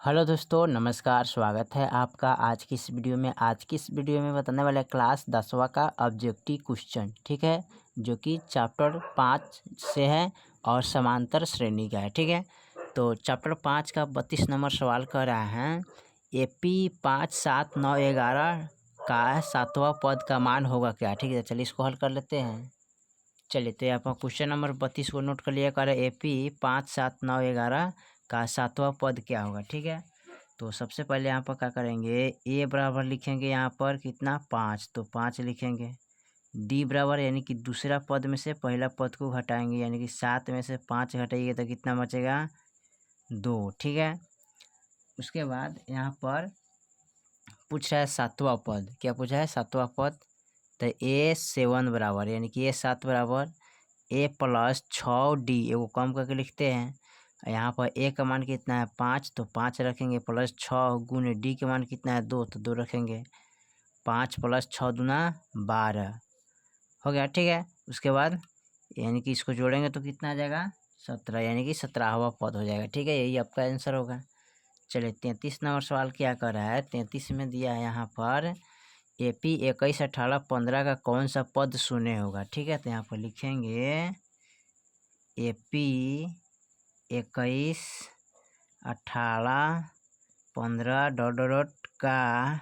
Hello दोस्तों, नमस्कार। स्वागत है आपका आज की इस वीडियो में। आज की इस वीडियो में बताने वाले क्लास 10वां का ऑब्जेक्टिव क्वेश्चन, ठीक है, जो कि चैप्टर 5 से है और समांतर श्रेणी का है, ठीक है। तो चैप्टर 5 का 32 नंबर सवाल कर रहा है, AP 5, 7, 9, 11 का 7वां पद का मान होगा क्या, ठीक है। चलिए इसको हल कर लेते हैं। चलिए तो यहाँ पर क्वेश्चन नंबर 32 को नोट कर लिया कर AP 5, 7, 9, 11 का 7वां पद क्या होगा, ठीक है। तो सबसे पहले यहाँ पर क्या करेंगे, ए बराबर लिखेंगे यहाँ पर कितना 5, तो 5 लिखेंगे। डी बराबर यानी कि दूसरा पद में से पहला पद को घटाएंगे, यानी कि 7 में से 5 घटाइए तो कितना बचेगा 2, ठीक है। उसके बाद यहाँ पर पूछ रहा है 7वां पद, क्या पूछा है 7वां पद। तो A7 बराबर यानी कि A7 बराबर A+6D, वो कम करके लिखते हैं। यहाँ पर A का मान कितना है 5, तो 5 रखेंगे, प्लस 6 गुने D का मान कितना है 2, तो 2 रखेंगे। 5 + 6 दूना 12 हो गया, ठीक है। उसके बाद यानी कि इसको जोड़ेंगे तो कितना आ जाएगा 17, यानी कि 17वां पद हो जाएगा, ठीक है। यही आपका आंसर होगा। चलिए 33 नंबर सवाल क्या कर रहा है, 33 में दिया है यहाँ पर AP 21, 18, 15 का कौन सा पद शून्य होगा, ठीक है। तो यहाँ पर लिखेंगे AP 21, 18, 15 डॉट डॉट डॉट का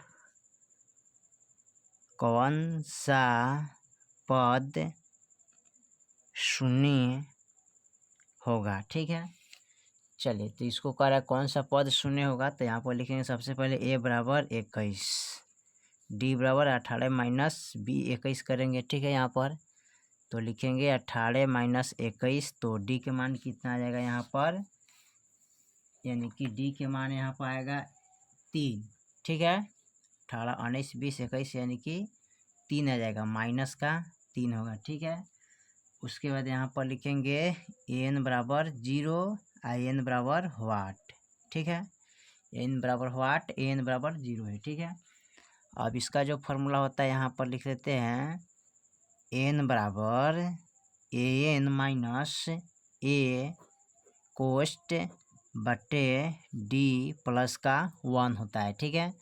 कौन सा पद शून्य होगा, ठीक है। चलिए तो इसको कह रहा है कौन सा पद शून्य होगा, तो यहाँ पर लिखेंगे सबसे पहले A बराबर 21, D बराबर 18 माइनस B 21 करेंगे, ठीक है। यहाँ पर तो लिखेंगे 18 माइनस 21, तो D के मान कितना आ जाएगा यहाँ पर, यानी कि D के मान यहाँ पर आएगा 3, ठीक है। 18, 19, 20, 21 यानी कि 3 आ जाएगा, माइनस का 3 होगा, ठीक है। उसके बाद यहाँ पर लिखेंगे N बराबर 0 N बराबर वाट, ठीक है। N बराबर वाट, N बराबर 0 है, ठीक है। अब इसका जो फॉर्मूला होता है यहाँ पर लिख लेते हैं, N बराबर AN माइनस A कोस्ट बटे D प्लस का 1 होता है, ठीक है।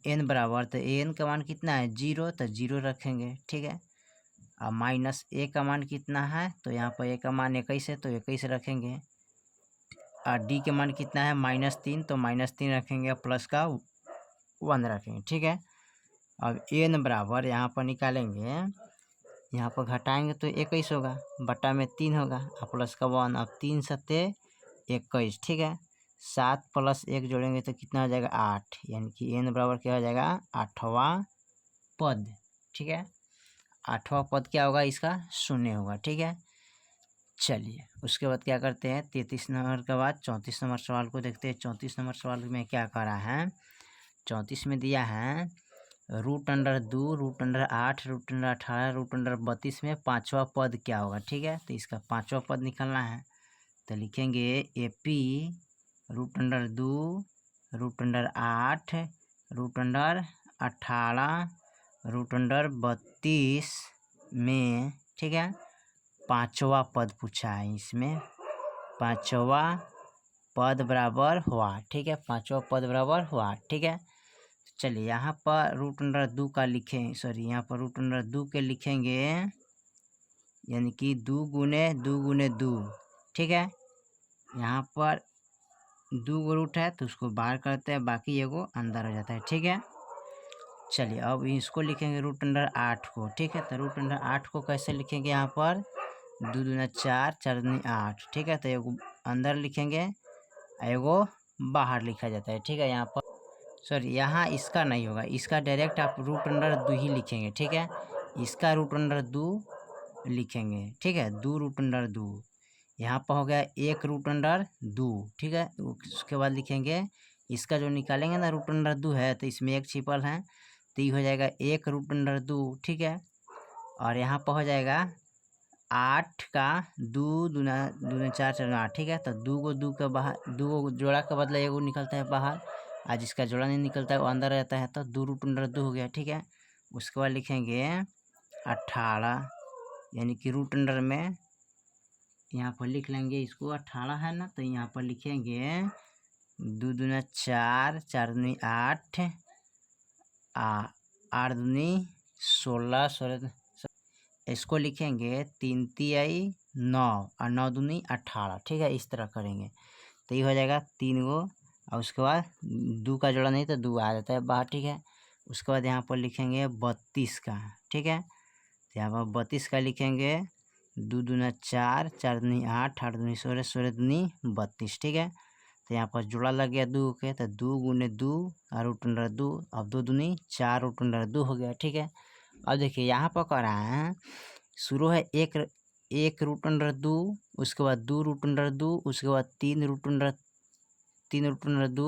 N बराबर, तो N का मान कितना है 0, तो 0 रखेंगे, ठीक है। अब माइनस A का मान कितना है, तो यहाँ पर A का मान 21 है, तो 21 रखेंगे। और D के मान कितना है -3, तो -3 रखेंगे, प्लस का 1 रखेंगे, ठीक है। अब N बराबर यहाँ पर निकालेंगे, यहाँ पर घटाएंगे तो 21 होगा, बटा में 3 होगा और प्लस का 1। अब 3 सत्ते 21, ठीक है। 7 + 1 जोड़ेंगे तो कितना हो जाएगा 8, यानी कि N बराबर क्या हो जाएगा 8वां पद, ठीक है। 8वां पद क्या होगा, इसका शून्य होगा, ठीक है। चलिए उसके बाद क्या करते हैं, 33 नंबर के बाद 34 नंबर सवाल को देखते हैं। 34 नंबर सवाल में क्या करा है, 34 में दिया है √2, √8, √18, √32 में 5वां पद क्या होगा, ठीक है। तो इसका 5वां पद निकालना है, तो लिखेंगे AP √2, √8, √18, √32 में, ठीक है, 5वां पद पूछा है। इसमें 5वां पद बराबर हुआ, ठीक है। 5वां पद बराबर हुआ, ठीक है। चलिए यहाँ पर √2 का लिखें, सॉरी यहाँ पर √2 के लिखेंगे, यानी कि 2 गुने 2 गुने 2, ठीक है। यहाँ पर 2 गो रूट है तो उसको बाहर करते हैं, बाकी एगो अंदर हो जाता है, ठीक है। चलिए अब इसको लिखेंगे √8 को, ठीक है। तो √8 को कैसे लिखेंगे, यहाँ पर 2 दूना 4, 4 दूनी 8, ठीक है। तो एगो अंदर लिखेंगे, एगो बाहर लिखा जाता है, ठीक है। यहाँ पर सॉरी यहाँ इसका नहीं होगा, इसका डायरेक्ट आप √2 ही लिखेंगे, ठीक है। इसका √2 लिखेंगे, ठीक है। 2 √2 यहाँ पर हो गया 1 √2, ठीक है। उसके बाद लिखेंगे इसका जो निकालेंगे ना √2 है, तो इसमें 1 छिपल है, तो ये हो जाएगा 1 √2, ठीक है। और यहाँ पर हो जाएगा 8 का 2 दूना 4, 4 8, ठीक है। तो 2 को 2 के बाहर, 2 को जोड़ा के बदला एगो निकलता है बाहर, आज इसका जोड़ा नहीं निकलता है वो अंदर रहता है, तो 2 √2 हो गया, ठीक है। उसके बाद लिखेंगे 18, यानी कि √2 में यहाँ पर लिख लेंगे, इसको 18 है ना, तो यहाँ पर लिखेंगे दो दूना 4, 4 दूनी 8, 8 दूनी 16, 16 इसको लिखेंगे 3 तिहाई 9 और 9 दूनी 18, ठीक है। इस तरह करेंगे तो ये हो जाएगा 3 गो और उसके बाद 2 का जोड़ा नहीं तो 2 आ जाता है बाहर, ठीक है। उसके बाद यहाँ पर लिखेंगे 32 का, ठीक है। तो यहाँ पर 32 का लिखेंगे 2 दूना 4, 4 दूनी 8, 8 दूनी 16, 16 दूनी 32, ठीक है। तो यहाँ पर जोड़ा लग गया 2 के, तो 2 गुने 2 और रूट अंडर 2, अब 2 दूनी 4 रूट अंडर 2 हो गया, ठीक है। अब देखिए यहाँ पर कह रहा है शुरू है एक रूट अंडर 2, उसके बाद 2 रूट अंडर 2, उसके बाद 3 रूट अंडर 2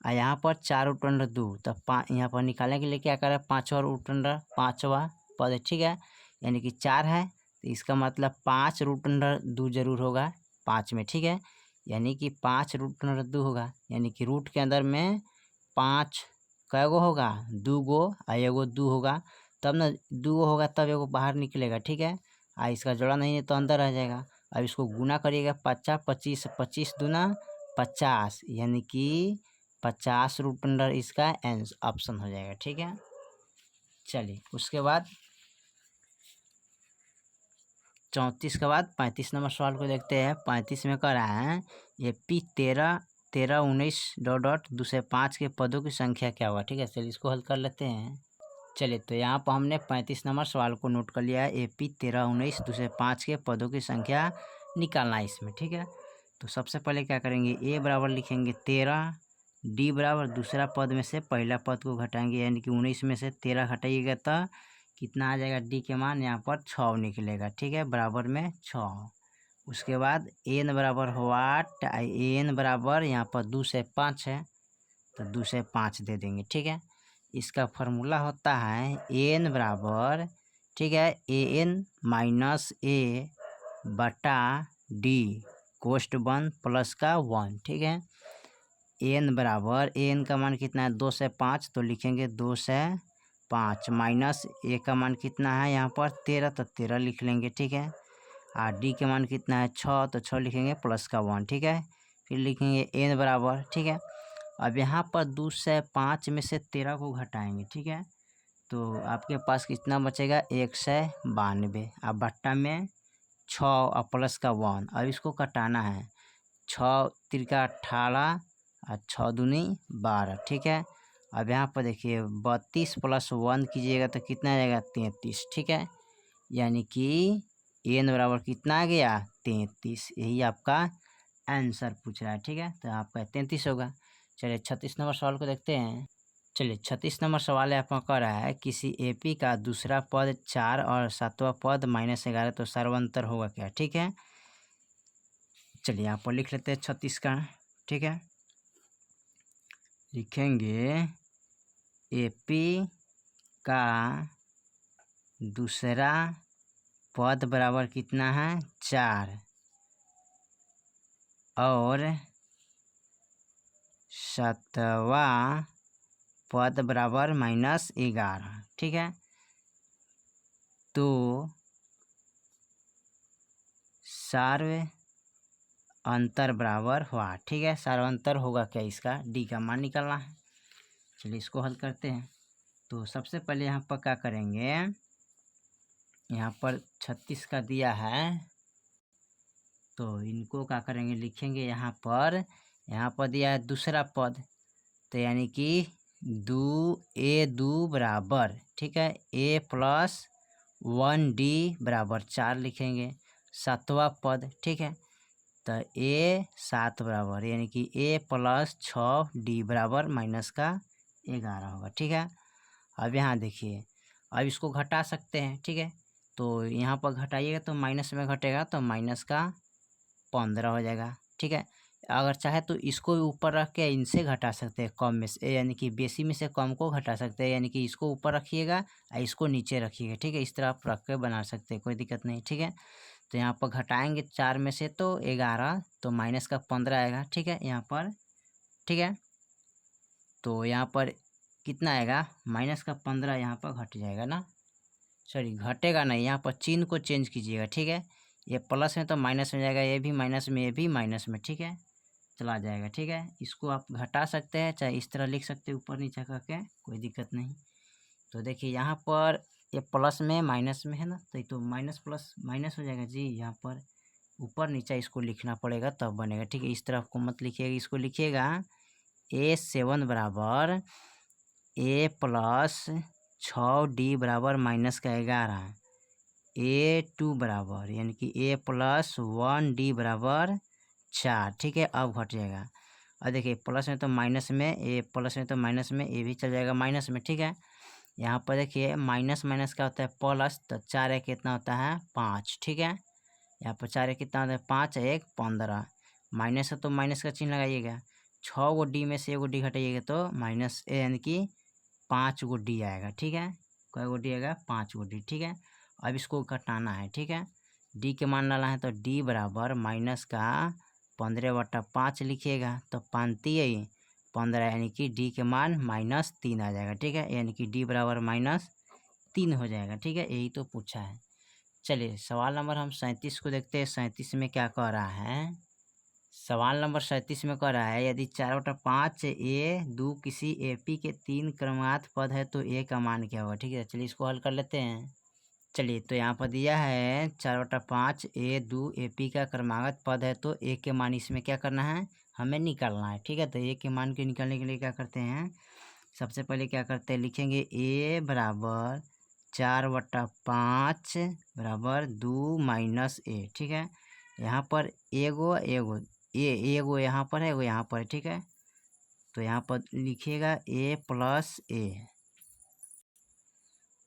और यहाँ पर 4 रूट अंडर 2, तब यहाँ पर निकालने के लिए क्या करें 5वां रूट अंडर 5वां पद, ठीक है। यानी कि 4 है तो इसका मतलब 5 रूट अंडर 2 जरूर होगा 5 में, ठीक है। यानी कि 5 रूट अंडर 2 होगा, यानी कि रूट के अंदर में 5 कै गो होगा 2 गो और एगो 2 होगा, तब ना 2 गो होगा तब एगो बाहर निकलेगा, ठीक है। इसका जोड़ा नहीं है तो अंदर रह जाएगा। अब इसको गुना करिएगा 50, 25, 25 दूना 50, यानी कि 50 रूट अंडर इसका ऑप्शन हो जाएगा, ठीक है। चलिए उसके बाद 34 के बाद 35 नंबर सवाल को देखते हैं। 35 में कह रहा है AP 13, 13, 19 डॉट डॉट 2 से 5 के पदों की संख्या क्या हुआ, ठीक है। चलिए इसको हल कर लेते हैं। चलिए तो यहाँ पर हमने 35 नंबर सवाल को नोट कर लिया है। AP 13, 19 2 से 5 के पदों की संख्या निकालना है इसमें, ठीक है। तो सबसे पहले क्या करेंगे A बराबर लिखेंगे 13, D बराबर दूसरा पद में से पहला पद को घटाएंगे, यानी कि 19 में से 13 घटाइएगा तो कितना आ जाएगा D के मान यहाँ पर 6 निकलेगा, ठीक है, बराबर में 6। उसके बाद N बराबर हुआ N बराबर यहाँ पर 2 से 5 है तो 2 से 5 दे देंगे, ठीक है। इसका फार्मूला होता है N बराबर, ठीक है, AN माइनस A बटा D कोष्ट 1 प्लस का 1, ठीक है। N बराबर AN का मान कितना है 2 से 5 तो लिखेंगे 2 से 5 माइनस A का मान कितना है यहाँ पर 13 तो 13 लिख लेंगे, ठीक है। और D के मान कितना है 6 तो 6 लिखेंगे प्लस का 1, ठीक है। फिर लिखेंगे N बराबर, ठीक है। अब यहाँ पर 2 से 5 में से 13 को घटाएंगे, ठीक है। तो आपके पास कितना बचेगा 192, अब बट्टा में 6 और प्लस का 1। अब इसको कटाना है 6 तिरका 18 और 6 दूनी 12, ठीक है। अब यहाँ पर देखिए 32 प्लस 1 कीजिएगा तो कितना आ जाएगा 33, ठीक है। यानी कि N बराबर कितना आ गया 33, यही आपका आंसर पूछ रहा है, ठीक है। तो आपका 33 होगा। चलिए 36 नंबर सवाल को देखते हैं। चलिए 36 नंबर सवाल यहाँ पर कह रहा है किसी AP का दूसरा पद 4 और 7वां पद -11 तो सर्वांतर होगा क्या, ठीक है। चलिए यहाँ पर लिख लेते हैं 36 का, ठीक है। लिखेंगे AP का दूसरा पद बराबर कितना है 4 और 7वां पद बराबर -11, ठीक है। तो सर्व अंतर बराबर हुआ, ठीक है। सर्वांतर होगा क्या इसका D का मान निकालना है। चलिए इसको हल करते हैं। तो सबसे पहले यहाँ पर क्या करेंगे, यहाँ पर 36 का दिया है तो इनको क्या करेंगे लिखेंगे यहाँ पर दिया है दूसरा पद, तो यानी कि 2A2 बराबर, ठीक है, A प्लस 1D बराबर 4 लिखेंगे। 7वां पद, ठीक है, तो A 7 बराबर यानी कि A प्लस 6D बराबर -11 होगा, ठीक है। अब यहाँ देखिए अब इसको घटा सकते हैं, ठीक है। तो यहाँ पर घटाइएगा तो माइनस में घटेगा तो -15 हो जाएगा, ठीक है। अगर चाहे तो इसको ऊपर रख के इनसे घटा सकते हैं कम में से, यानी कि बेसी में से कम को घटा सकते हैं, यानी कि इसको ऊपर रखिएगा और इसको नीचे रखिएगा, ठीक है। इस तरह आप रख के बना सकते हैं, कोई दिक्कत नहीं, ठीक है। तो यहाँ पर घटाएंगे 4 में से तो 11 तो -15 आएगा, ठीक है यहाँ पर, ठीक है। तो यहाँ पर कितना आएगा -15 यहाँ पर घट जाएगा ना, सॉरी घटेगा नहीं, यहाँ पर चिन्ह को चेंज कीजिएगा, ठीक है। ये प्लस में तो माइनस में जाएगा, ये भी माइनस में, ये भी माइनस में, ठीक है। चला जाएगा। ठीक है, इसको आप घटा सकते हैं, चाहे इस तरह लिख सकते हैं ऊपर नीचे करके, कोई दिक्कत नहीं। तो देखिए यहाँ पर ये प्लस में माइनस में है ना, तो ये तो माइनस प्लस माइनस हो जाएगा जी। यहाँ पर ऊपर नीचे इसको लिखना पड़ेगा तब बनेगा। ठीक है, इस तरफ को मत लिखिएगा, इसको लिखिएगा A7 बराबर A प्लस 6D बराबर माइनस का 11, A2 बराबर यानी कि A प्लस 1D बराबर 4। ठीक है, अब घट जाएगा। और देखिए प्लस में तो माइनस में, ए प्लस में तो माइनस में, ए भी चल जाएगा माइनस में। ठीक है, यहाँ पर देखिए माइनस माइनस का होता है प्लस, तो 4 एक कितना होता है 5। ठीक है, यहाँ पर 4 एक कितना होता है 5 एक 15, माइनस है तो माइनस का चिन्ह लगाइएगा। 6 गो डी में से एगो डी घटाइएगा तो माइनस ए यानी कि 5 गो डी आएगा। ठीक है, कै गो डी आएगा 5 गो डी। ठीक है, अब इसको घटाना है। ठीक है, डी के मान डालना है तो डी बराबर माइनस का 15/5 लिखिएगा, तो 5 15 यानी कि डी के मान -3 आ जाएगा। ठीक है, यानी कि डी बराबर -3 हो जाएगा। ठीक है, यही तो पूछा है। चलिए सवाल नंबर हम 37 को देखते हैं। 37 में क्या कह रहा है? सवाल नंबर 37 में कह रहा है यदि 4/5 A2 किसी AP के 3 क्रमागत पद है तो A का मान क्या होगा? ठीक है, चलिए इसको हल कर लेते हैं। चलिए तो यहाँ पर दिया है 4/5 A2 AP का क्रमागत पद है, तो A के मान इसमें क्या करना है, हमें निकालना है। ठीक है, तो A के मान के निकालने के लिए क्या करते हैं, सबसे पहले क्या करते हैं, लिखेंगे A बराबर 4/5 बराबर 2 माइनस A। ठीक है, यहाँ पर एगो एगो एगो यहाँ पर है, एगो यहाँ पर है। ठीक है, तो यहाँ पर लिखिएगा A प्लस A,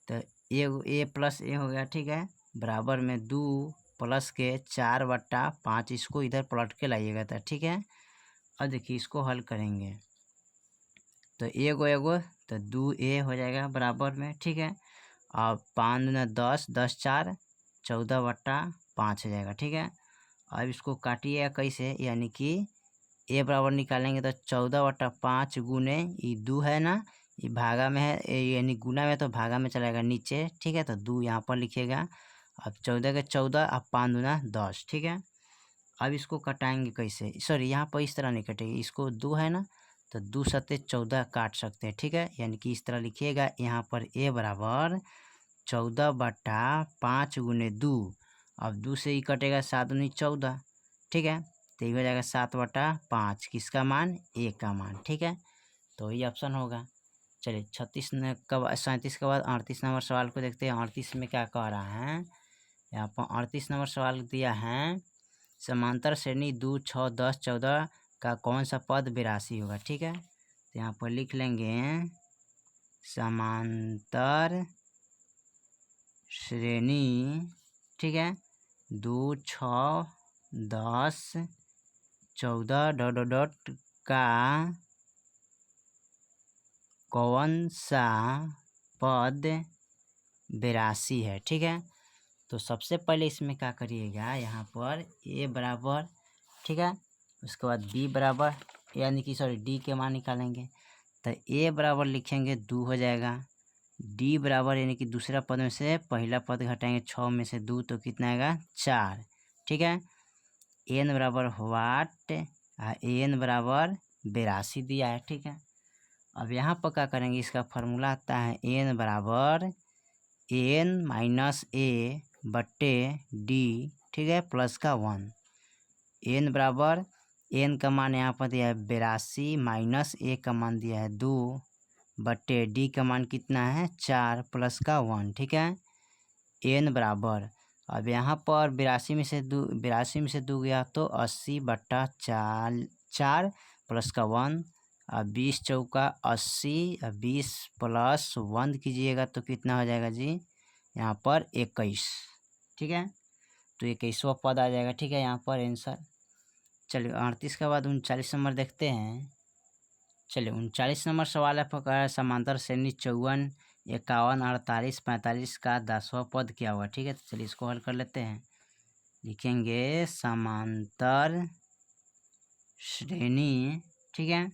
तो ए प्लस ए हो गया। ठीक है, बराबर में 2 प्लस के 4/5, इसको इधर पलट के लाइएगा था। ठीक है, अब देखिए इसको हल करेंगे तो एगो एगो तो 2A हो जाएगा बराबर में। ठीक है, अब 5 दूना 10, 10 4 14/5 हो जाएगा। ठीक है, अब इसको काटिएगा कैसे, यानी कि ए बराबर निकालेंगे तो 14/5 गुने ये 2 है ना, ये भागा में है, यानी गुना में तो भागा में चलाएगा नीचे। ठीक है, तो 2 यहाँ पर लिखिएगा। अब 14 के 14, अब 5 दूना 10। ठीक है, अब इसको कटाएंगे कैसे, सॉरी यहाँ पर इस तरह नहीं कटेगी, इसको 2 है ना, तो 2 सत्ते 14 काट सकते हैं। ठीक है, यानी कि इस तरह लिखिएगा, यहाँ पर ए बराबर 14/5 गुने 2, अब 2 से ही कटेगा 7 दूनी 14। ठीक है, तो ये हो जाएगा 7/5, किसका मान, ए का मान। ठीक है, तो ये ऑप्शन होगा। चलिए 37 के बाद 38 नंबर सवाल को देखते हैं। 38 में क्या कह रहा है, यहाँ पर 38 नंबर सवाल दिया है समांतर श्रेणी 2 6 10 14 का कौन सा पद 82 होगा। ठीक है, तो यहाँ पर लिख लेंगे समांतर श्रेणी, ठीक है, 2 6 10 14 डॉट का कौन सा पद 82 है। ठीक है, तो सबसे पहले इसमें क्या करिएगा, यहाँ पर ए बराबर, ठीक है, उसके बाद बी बराबर, यानी कि सॉरी डी के मान निकालेंगे, तो ए बराबर लिखेंगे 2 हो जाएगा, डी बराबर यानी कि दूसरा पद में से पहला पद घटाएंगे 6 में से 2 तो कितना आएगा 4। ठीक है, एन बराबर वाट, एन बराबर 82 दिया है। ठीक है, अब यहाँ पर क्या करेंगे, इसका फार्मूला आता है एन बराबर एन माइनस ए बट्टे डी। ठीक है, प्लस का 1, एन बराबर एन का मान यहाँ पर दिया है 82 माइनस ए का मान दिया है 2 बट्टे डी का मान कितना है 4 प्लस का 1। ठीक है, एन बराबर, अब यहाँ पर 82 में से 2 गया तो 80/4 प्लस का 1, अब 20 चौका 80, अब 20 प्लस 1 कीजिएगा तो कितना हो जाएगा जी, यहाँ पर 21। ठीक है, तो 21वां पद आ जाएगा। ठीक है, यहाँ पर आंसर। चलिए 38 के बाद 39 नंबर देखते हैं। चलिए 39 नंबर सवाल है समांतर श्रेणी 54 51 48 45 का 10वां पद क्या हुआ। ठीक है, तो चलिए इसको हल कर लेते हैं। लिखेंगे समांतर श्रेणी, ठीक है,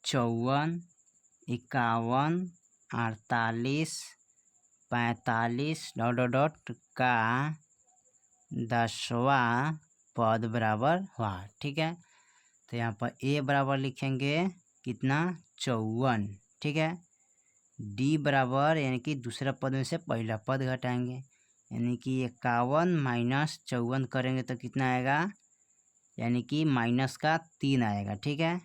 54 51 48 45 डॉट का 10वां पद बराबर हुआ। ठीक है, तो यहाँ पर ए बराबर लिखेंगे कितना 54। ठीक है, डी बराबर यानी कि दूसरा पद में से पहला पद घटाएंगे, यानी कि 51 माइनस 54 करेंगे तो कितना आएगा, यानी कि माइनस का 3 आएगा। ठीक है,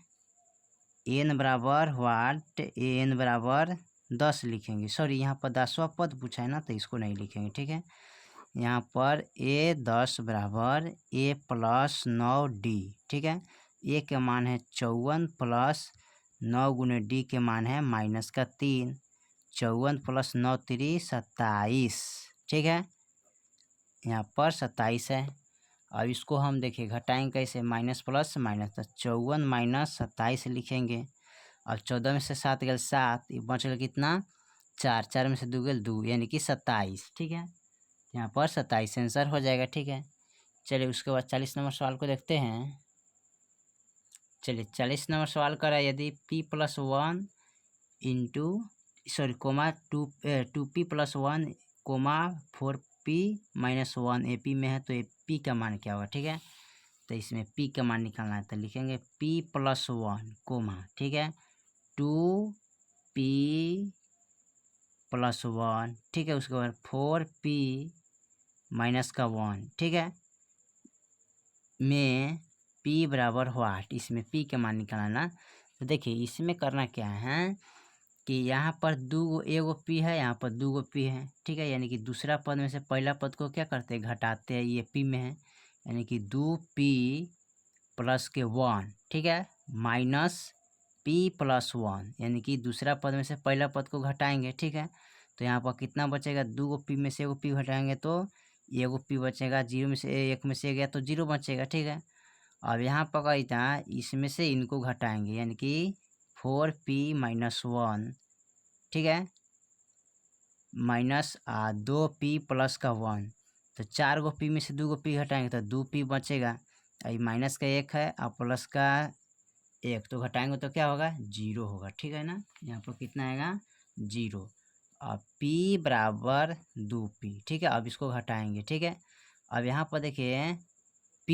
एन बराबर वाट, एन बराबर 10 लिखेंगे। सॉरी, यहाँ पर 10वां पद पूछा है ना, तो इसको नहीं लिखेंगे। ठीक है, यहाँ पर ए 10 बराबर ए प्लस 9 डी। ठीक है, ए के मान है 54 प्लस 9 गुने डी के मान है माइनस का 3। 54 प्लस 9 3 27। ठीक है, यहाँ पर 27 है। अब इसको हम देखिए घटाएंगे कैसे, माइनस प्लस माइनस, तो 54 माइनस 27 लिखेंगे। अब 14 में से 7 गल 7, ये बच गया कितना 4, 4 में से 2 गल 2, यानी कि 27। ठीक है, यहाँ पर 27 आंसर हो जाएगा। ठीक है, चलिए उसके बाद 40 नंबर सवाल को देखते हैं। चलिए 40 नंबर सवाल करा, यदि p plus 1 into sorry comma 2p plus 1 comma 4p minus 1 AP में है, तो p का मान क्या होगा। ठीक है, तो इसमें p का मान निकालना है, तो लिखेंगे p प्लस 1 कोमा, ठीक है 2p प्लस 1। ठीक है, उसके बाद 4p माइनस का 1। ठीक है, में p बराबर व्हाट, इसमें p का मान निकालना। तो देखिए इसमें करना क्या है कि यहाँ पर एगो p है, यहाँ पर 2 p है। ठीक है, यानी कि दूसरा पद में से पहला पद को क्या करते हैं, घटाते हैं, ये p में है, यानी कि 2p प्लस के 1। ठीक है, माइनस p प्लस 1, यानी कि दूसरा पद में से पहला पद को घटाएंगे। ठीक है, तो यहाँ पर कितना बचेगा, 2 p में से एगो p घटाएंगे तो एगो p बचेगा, 0 में से 1 में से गया तो 0 बचेगा। ठीक है, अब यहाँ पर कहता है इसमें से इनको घटाएंगे, यानी कि 4p माइनस 1। ठीक है, माइनस 2p प्लस का 1, तो 4 गो p में से 2 गो p घटाएंगे तो 2p बचेगा। ये माइनस का 1 है और प्लस का 1, तो घटाएंगे तो क्या होगा, 0 होगा। ठीक है ना, यहाँ पर कितना आएगा 0। अब p बराबर 2p। ठीक है, अब इसको घटाएंगे। ठीक है, अब यहाँ पर देखिए p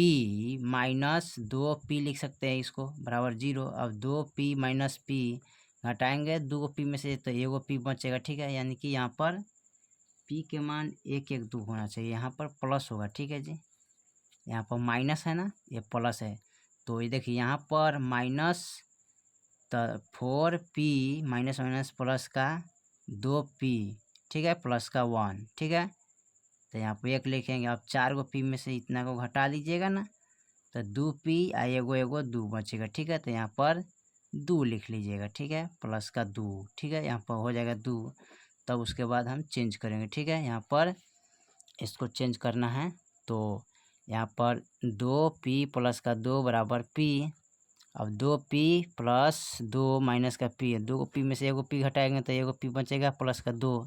माइनस 2p लिख सकते हैं, इसको बराबर 0। अब 2p माइनस p घटाएंगे 2 गो p में से तो एगो p बचेगा। ठीक है, यानी कि यहाँ पर p के मान 1 1 2 होना चाहिए, यहाँ पर प्लस होगा। ठीक है जी, यहाँ पर माइनस है ना, ये प्लस है, तो ये देखिए यहाँ पर माइनस, तो 4p माइनस माइनस प्लस का 2p। ठीक है, प्लस का 1। ठीक है, तो यहाँ पर 1 लिखेंगे। अब 4 गो p में से इतना को घटा लीजिएगा ना, तो 2p एगो 2 बचेगा। ठीक है, तो यहाँ पर 2 लिख लीजिएगा। ठीक है, प्लस का 2। ठीक है, यहाँ पर हो जाएगा 2, तब उसके बाद हम चेंज करेंगे। ठीक है, यहाँ पर इसको चेंज करना है, तो यहाँ पर 2p प्लस का 2 बराबर p। अब 2p प्लस 2 माइनस का p, 2 p में से एगो p घटाएंगे तो एगो p बचेगा प्लस का 2।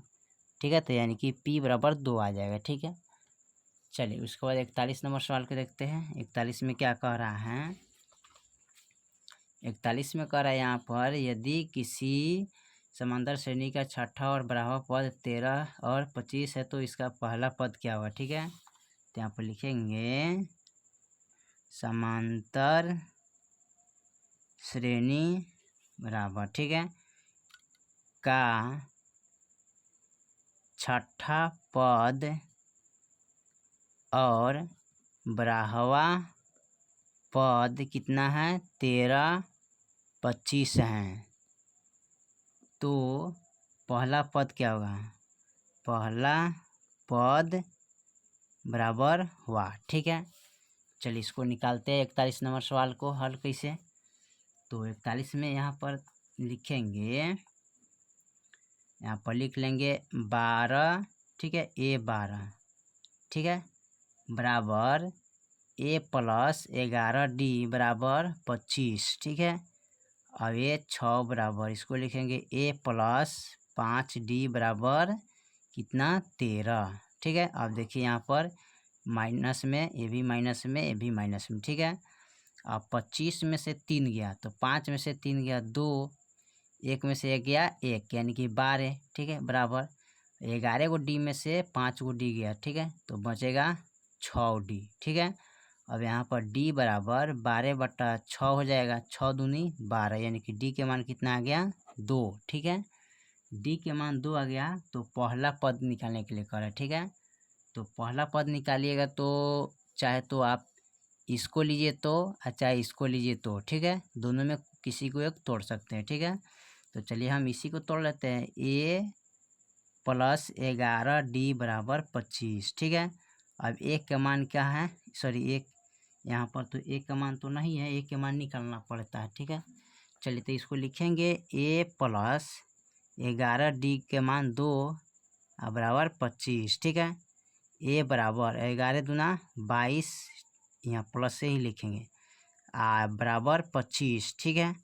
ठीक है, तो यानी कि p बराबर 2 आ जाएगा। ठीक है, चलिए उसके बाद 41 नंबर सवाल को देखते हैं। 41 में क्या कह रहा है, 41 में कह रहा है यहाँ पर यदि किसी समांतर श्रेणी का छठा और 12वां पद 13 और 25 है तो इसका पहला पद क्या होगा। ठीक है, तो यहाँ पर लिखेंगे समांतर श्रेणी बराबर, ठीक है, का छठा पद और 12वां पद कितना है, 13 25 हैं, तो पहला पद क्या होगा, पहला पद बराबर हुआ। ठीक है, चलिए इसको निकालते हैं 41 नंबर सवाल को हल कैसे। तो 41 में यहाँ पर लिखेंगे, यहाँ पर लिख लेंगे 12। ठीक है, a12। ठीक है, बराबर a प्लस 11d बराबर 25। ठीक है, अब ये 6 बराबर, इसको लिखेंगे a प्लस 5d बराबर कितना 13। ठीक है, अब देखिए यहाँ पर माइनस में, ये भी माइनस में, ये भी माइनस में। ठीक है, अब 25 में से 3 गया तो 5 में से 3 गया 2, 1 में से 1 गया 1, यानी कि 12। ठीक है, बराबर 11 गो डी में से 5 गो डी गया। ठीक है, तो बचेगा 6d। ठीक है, अब यहाँ पर डी बराबर 12/6 हो जाएगा, 6 दूनी 12, यानी कि डी के मान कितना आ गया 2। ठीक है, डी के मान 2 आ गया तो पहला पद निकालने के लिए कर रहा है। ठीक है, तो पहला पद निकालिएगा तो चाहे तो आप इसको लीजिए तो चाहे इसको लीजिए तो, ठीक है, दोनों में किसी को एक तोड़ सकते हैं। ठीक है, तो चलिए हम इसी को तोड़ लेते हैं, a + 11 डी बराबर 25। ठीक है, अब एक का मान क्या है, सॉरी एक यहाँ पर तो एक का मान तो नहीं है, एक का मान निकालना पड़ता है। ठीक है, चलिए तो इसको लिखेंगे a + 11 डी के मान 2 बराबर 25। ठीक है, a बराबर 11 दूना 22, यहाँ प्लस से ही लिखेंगे बराबर 25। ठीक है,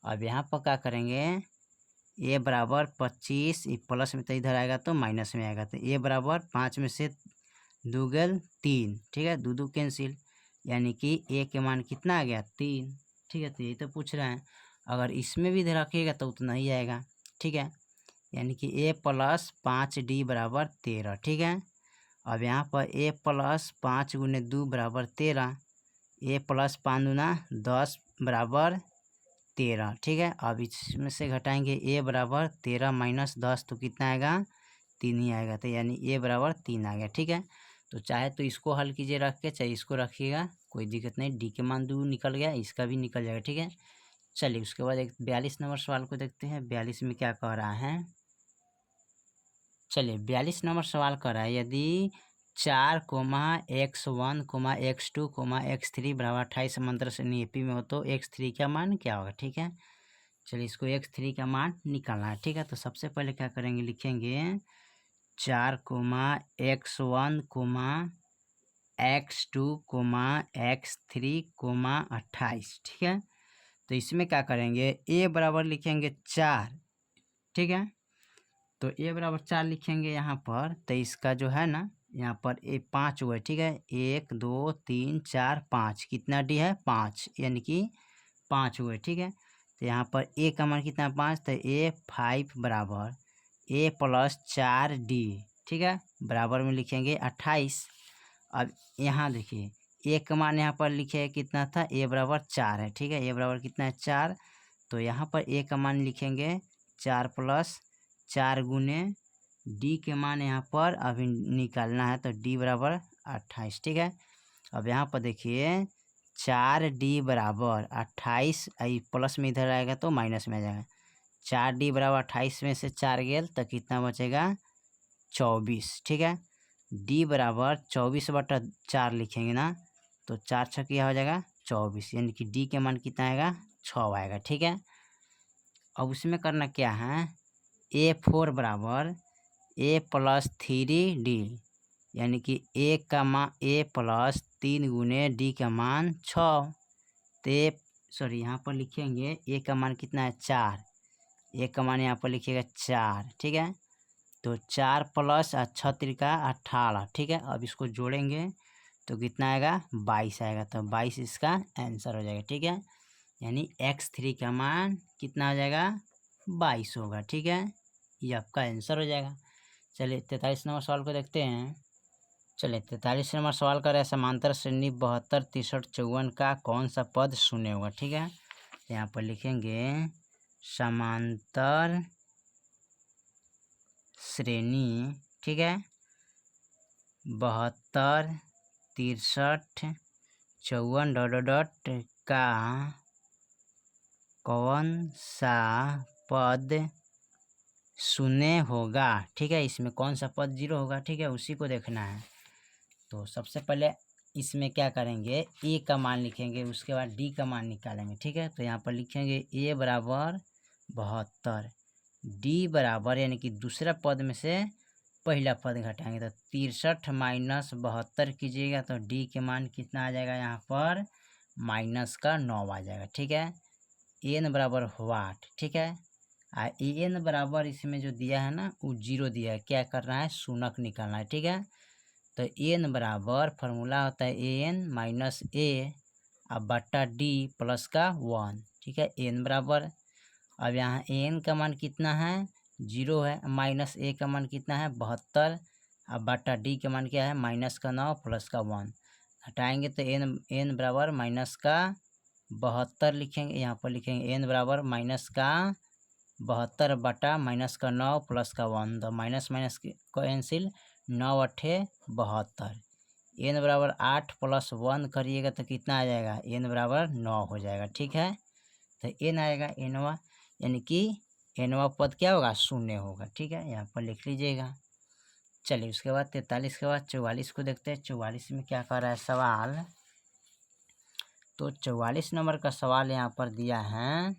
अब यहाँ पर क्या करेंगे, a बराबर 25, ये प्लस में तो इधर आएगा तो माइनस में आएगा, तो a बराबर 5 में से 2 गेल 3। ठीक है, 2 कैंसिल, यानी कि a के मान कितना आ गया 3। ठीक है, तो यही तो पूछ रहे हैं, अगर इसमें भी इधर रखिएगा तो उतना ही आएगा। ठीक है, यानी कि a + 5 डी बराबर 13। ठीक है, अब यहाँ पर a + 5 × 2 बराबर 13, a + 5 दूना 10 बराबर 13। ठीक है, अब इसमें से घटाएंगे a बराबर 13 - 10 तो कितना आएगा 3 ही आएगा, तो यानी a बराबर 3 आ गया। ठीक है, तो चाहे तो इसको हल कीजिए रख के, चाहे इसको रखिएगा, कोई दिक्कत नहीं, डी के मान 2 निकल गया, इसका भी निकल जाएगा। ठीक है, चलिए उसके बाद एक 42 नंबर सवाल को देखते हैं। 42 में क्या कह रहा है, चलिए 42 नंबर सवाल कर रहा है, यदि 4, x1, x2, x3 बराबर 28 समांतर श्रेणी एपी में हो तो x3 का मान क्या होगा। ठीक है, चलिए इसको x3 का मान निकालना है। ठीक है, तो सबसे पहले क्या करेंगे, लिखेंगे 4, x1, x2, x3, 28। ठीक है, तो इसमें क्या करेंगे, a बराबर लिखेंगे 4। ठीक है, तो a बराबर 4 लिखेंगे यहाँ पर, तो इसका जो है ना यहाँ पर 5 हुआ है। ठीक है, 1 2 3 4 5, कितना डी है 5, यानी कि 5 हुए। ठीक है, तो यहाँ पर a का मान कितना 5, तो a5 बराबर a + 4 डी। ठीक है, बराबर में लिखेंगे 28। अब यहाँ देखिए a का मान यहाँ पर लिखे कितना था, a बराबर 4 है। ठीक है, a बराबर कितना है 4, तो यहाँ पर a का मान लिखेंगे 4 + 4 गुने डी के मान यहाँ पर अभी निकालना है, तो डी बराबर 28। ठीक है, अब यहाँ पर देखिए 4 डी बराबर 28, प्लस में इधर आएगा तो माइनस में आ जाएगा, 4 डी बराबर 28 में से 4 गेल तो कितना बचेगा 24। ठीक है, डी बराबर 24/4 लिखेंगे ना, तो 4 × 6 क्या हो जाएगा 24, यानी कि डी के मान कितना आएगा 6 आएगा। ठीक है, अब उसमें करना क्या है, a4 बराबर a + 3 डी, यानी कि a + 3 गुने डी का मान 6, तो सॉरी यहाँ पर लिखेंगे a का मान कितना है 4, a का मान यहाँ पर लिखिएगा 4। ठीक है, तो 4 + 6 × 18। ठीक है, अब इसको जोड़ेंगे तो कितना आएगा 22 आएगा, तो 22 इसका आंसर हो जाएगा। ठीक है, यानी x3 का मान कितना हो जाएगा 22 होगा। ठीक है, ये आपका आंसर हो जाएगा। चलिए 43 नंबर सवाल को देखते हैं। चलिए 43 नंबर सवाल कर रहे हैं, समांतर श्रेणी 72, 63, 54 का कौन सा पद शून्य होगा। ठीक है, यहाँ पर लिखेंगे समांतर श्रेणी, ठीक है, 72, 63, 54 का कौन सा पद शून्य होगा। ठीक है, इसमें कौन सा पद 0 होगा। ठीक है, उसी को देखना है। तो सबसे पहले इसमें क्या करेंगे, a का मान लिखेंगे, उसके बाद d का मान निकालेंगे। ठीक है, तो यहाँ पर लिखेंगे a बराबर 72, d बराबर यानी कि दूसरा पद में से पहला पद घटाएंगे, तो 63 - 72 कीजिएगा तो d के मान कितना आ जाएगा, यहाँ पर -9 आ जाएगा। ठीक है, n बराबर वाट। ठीक है, an बराबर इसमें जो दिया है ना वो 0 दिया है, क्या करना है शून्य निकालना है। ठीक है, तो n बराबर फार्मूला होता है an - a अब बट्टा d प्लस का 1। ठीक है, n बराबर, अब यहाँ an का मान कितना है 0 है, -a का मान कितना है 72, अब बट्टा d का मान क्या है -9 प्लस का 1, हटाएंगे तो n बराबर माइनस का 72 लिखेंगे। यहाँ पर लिखेंगे n बराबर माइनस का 72 बटा माइनस का 9 प्लस का 1, तो माइनस माइनस कैंसिल, 9 अट्ठे 72। n बराबर 8 प्लस 1 करिएगा तो कितना आ जाएगा, n बराबर 9 हो जाएगा। ठीक है, तो n आएगा nवा, यानी कि nवा पद क्या होगा, शून्य होगा। ठीक है, यहाँ पर लिख लीजिएगा। चलिए उसके बाद 43 के बाद 44 को देखते हैं। 44 में क्या कर रहा है सवाल, तो 44 नंबर का सवाल यहाँ पर दिया है,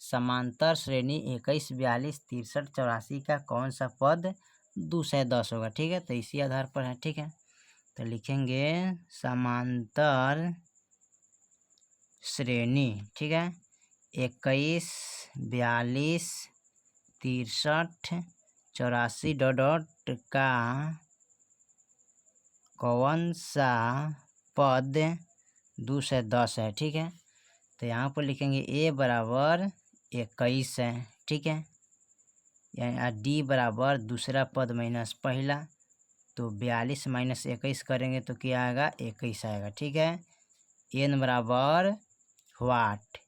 समांतर श्रेणी 21, 42, 63, 84 का कौन सा पद 2 से 10 होगा। ठीक है, तो इसी आधार पर है। ठीक है, तो लिखेंगे समांतर श्रेणी, ठीक है, 21, 42, 63, 84 डॉट का कौन सा पद 2 से 10 है। ठीक है, तो यहाँ पर लिखेंगे a बराबर 21 है। ठीक है, यानी d बराबर दूसरा पद माइनस पहला, तो 42 माइनस 21 करेंगे तो क्या आएगा, 21 आएगा। ठीक है, n बराबर वाट,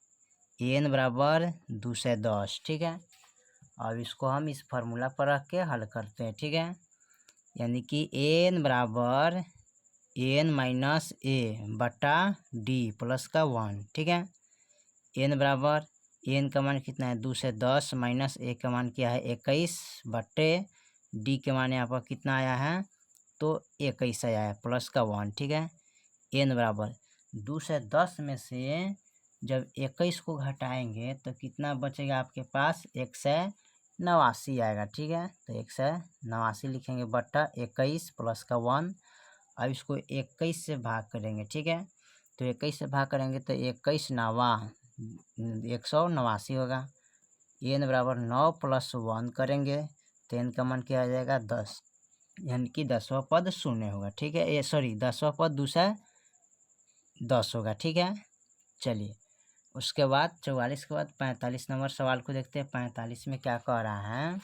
n बराबर 2 से 10। ठीक है, अब इसको हम इस फार्मूला पर रख के हल करते हैं। ठीक है, यानी कि n बराबर n माइनस a बटा d प्लस का 1। ठीक है, n बराबर n का मान कितना है, 2 से 10 माइनस a का मान क्या है, 21 बटे d के मान यहाँ पर कितना आया है, तो 21 आया है प्लस का 1। ठीक है, n बराबर 2 से 10 में से जब 21 को घटाएंगे तो कितना बचेगा आपके पास, 189 आएगा। ठीक है, तो 189 लिखेंगे बटा 21 प्लस का 1। अब इसको 21 से भाग करेंगे। ठीक है, तो 21 से भाग करेंगे तो 21 नावा 189 होगा। n बराबर 9 प्लस 1 करेंगे तो n का मान क्या आ जाएगा, 10, यानी कि 10वां पद शून्य होगा। ठीक है, ये सॉरी 10वां पद 2 से 10 होगा। ठीक है, चलिए उसके बाद 44 के बाद 45 नंबर सवाल को देखते हैं। 45 में क्या कह रहा है,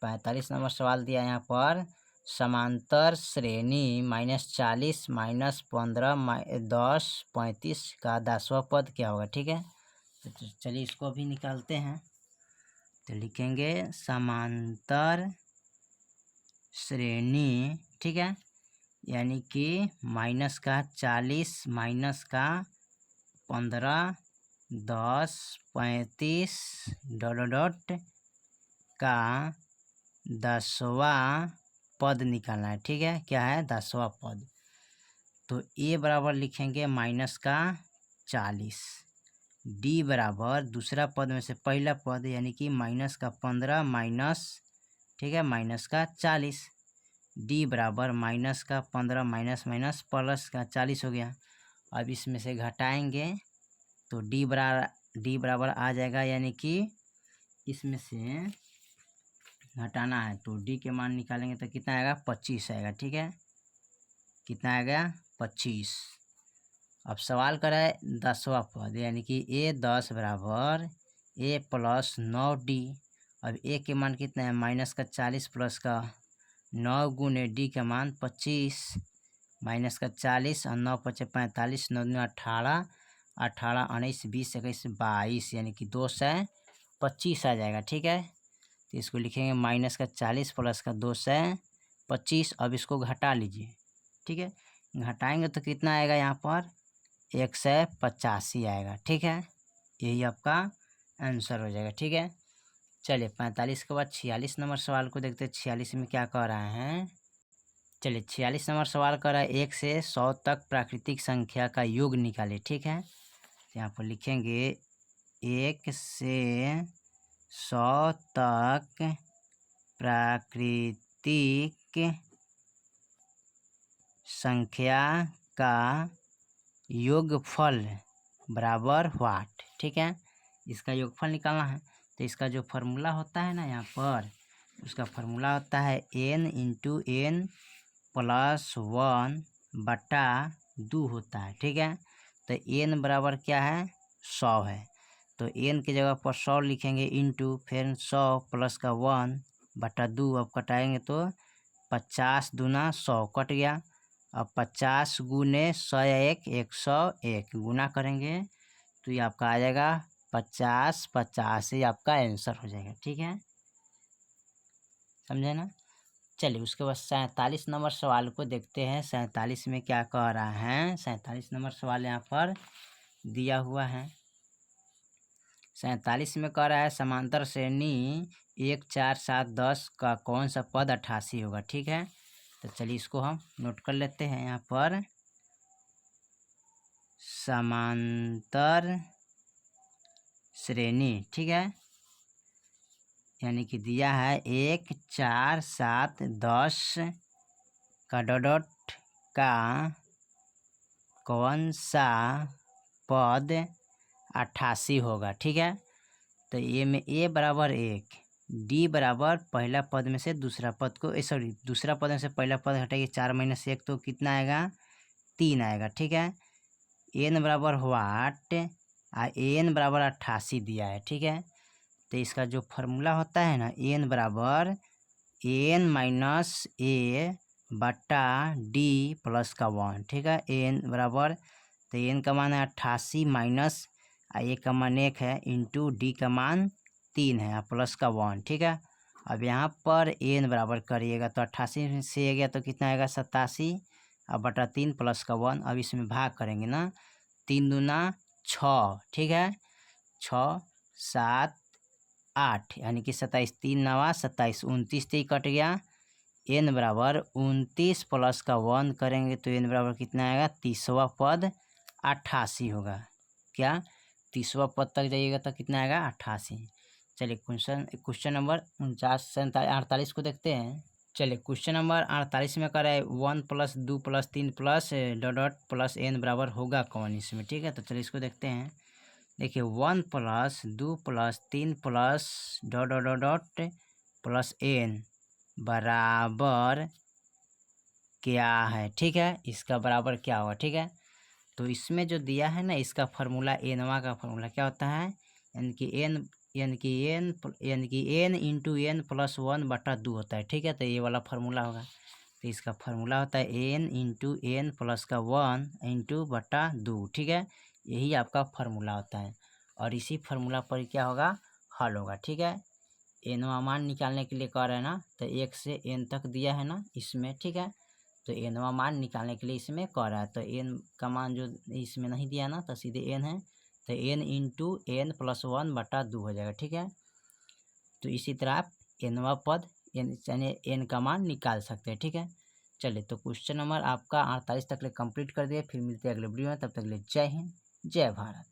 45 नंबर सवाल दिया यहाँ पर, समांतर श्रेणी -40, -15, 10, 35 का 10वां पद क्या होगा। ठीक है, तो चलिए इसको भी निकालते हैं। तो लिखेंगे समांतर श्रेणी, ठीक है, यानी कि माइनस का 40, माइनस का 15, 10, 35 डॉट का 10वां पद निकालना है। ठीक है, क्या है, 10वां पद, तो a बराबर लिखेंगे माइनस का 40, d बराबर दूसरा पद में से पहला पद यानी कि माइनस का 15 माइनस, ठीक है, माइनस का 40, d बराबर माइनस का 15 माइनस माइनस प्लस का 40 हो गया। अब इसमें से घटाएंगे तो d बराबर आ जाएगा, यानी कि इसमें से घटाना है तो d के मान निकालेंगे तो कितना आएगा, 25 आएगा। ठीक है, कितना आएगा, 25। अब सवाल करा है 10वां पद, यानी कि a 10 बराबर a प्लस 9d। अब a के मान कितना है, माइनस का 40 प्लस का 9 गुने d का मान 25, माइनस का 40 और 9 पचे 45, 9 दूनी 18, 18 19 20 21 22, यानी कि 225 आ जाएगा। ठीक है, तो इसको लिखेंगे माइनस का 40 प्लस का 225। अब इसको घटा लीजिए। ठीक है, घटाएंगे तो कितना आएगा, यहाँ पर 185 आएगा। ठीक है, यही आपका आंसर हो जाएगा। ठीक है, चलिए 45 के बाद 46 नंबर सवाल को देखते हैं। 46 में क्या कह रहा है, चलिए 46 नंबर सवाल कर रहा है 1 से 100 तक प्राकृतिक संख्या का योग निकाले। ठीक है, यहाँ पर लिखेंगे 1 से 100 तक प्राकृतिक संख्या का योगफल बराबर व्हाट। ठीक है, इसका योगफल निकालना है तो इसका जो फार्मूला होता है ना, यहाँ पर उसका फार्मूला होता है n इंटू n प्लस 1 बटा 2 होता है। ठीक है, तो n बराबर क्या है, 100 है, तो n की जगह पर 100 लिखेंगे इंटू फिर 100 प्लस का 1 बटा 2। अब कटाएंगे तो 50 दूना 100 कट गया, अब 50 गुने 101 101 गुना करेंगे तो ये आपका आ जाएगा 50 50, ये आपका आंसर हो जाएगा। ठीक है, समझे ना। चलिए उसके बाद 47 नंबर सवाल को देखते हैं। 47 में क्या कह रहा है। 47 नंबर सवाल यहाँ पर दिया हुआ है। 47 में कह रहा है समांतर श्रेणी 1 4 7 10 का कौन सा पद 88 होगा। ठीक है, तो चलिए इसको हम नोट कर लेते हैं। यहाँ पर समांतर श्रेणी, ठीक है, यानी कि दिया है 1 4 7 10 का डॉट का कौन सा पद 88 होगा। ठीक है, तो ये में ए बराबर 1, डी बराबर पहला पद में से दूसरा पद को सॉरी दूसरा पद में से पहला पद हटाइए, 4 - 1 तो कितना आएगा 3 आएगा। ठीक है, एन बराबर वाट एन बराबर 88 दिया है। ठीक है, तो इसका जो फॉर्मूला होता है ना, एन बराबर एन माइनस ए बटा डी प्लस का 1। ठीक है, एन बराबर, तो एन का मान है 88 माइनस ए का मान 1 है इंटू डी का मान 3 है प्लस का 1। ठीक है, अब यहाँ पर एन बराबर करिएगा तो 88 से गया तो कितना आएगा 87 अब बटा 3 प्लस का 1। अब इसमें भाग करेंगे ना, 3 दूना 6। ठीक है, 6 7 8 यानी कि 27, 3 9 27, 29 से ही कट गया। एन बराबर 29 प्लस का 1 करेंगे तो एन बराबर कितना आएगा 30वां पद 88 होगा। क्या 30वां पद तक जाइएगा तो कितना आएगा 88। चलिए क्वेश्चन नंबर 48 को देखते हैं। चलिए क्वेश्चन नंबर 48 में कर रहा है 1 + 2 + 3 प्लस डॉट प्लस एन बराबर होगा कौन इसमें। ठीक है, तो चलिए इसको देखते हैं। देखिए 1 + 2 + 3 प्लस डॉट प्लस एन बराबर क्या है। ठीक है, इसका बराबर क्या होगा। ठीक है, तो इसमें जो दिया है ना, इसका फार्मूला एनवा का फार्मूला क्या होता है, यानी कि एन इंटू एन प्लस 1 बटा 2 होता है। ठीक है, तो ये वाला फार्मूला होगा। तो इसका फार्मूला होता है एन इंटू एन प्लस का 1 इंटू बटा 2। ठीक है, यही आपका फार्मूला होता है और इसी फार्मूला पर क्या होगा हल होगा। ठीक है, एनवा मान निकालने के लिए कह रहे हैं ना, तो 1 से n तक दिया है ना इसमें। ठीक है, तो एनवा मान निकालने के लिए इसमें कह रहा है, तो एन का मान जो इसमें नहीं दिया ना, तो सीधे एन है, तो एन इंटू एन प्लस 1 बटा 2 हो जाएगा। ठीक है, तो इसी तरह आप एनवा पद यानी एन का मान निकाल सकते हैं। ठीक है, चलिए तो क्वेश्चन नंबर आपका 48 तक ले कंप्लीट कर दिए। फिर मिलते हैं अगले वीडियो में, तब तक ले जय हिंद जय भारत।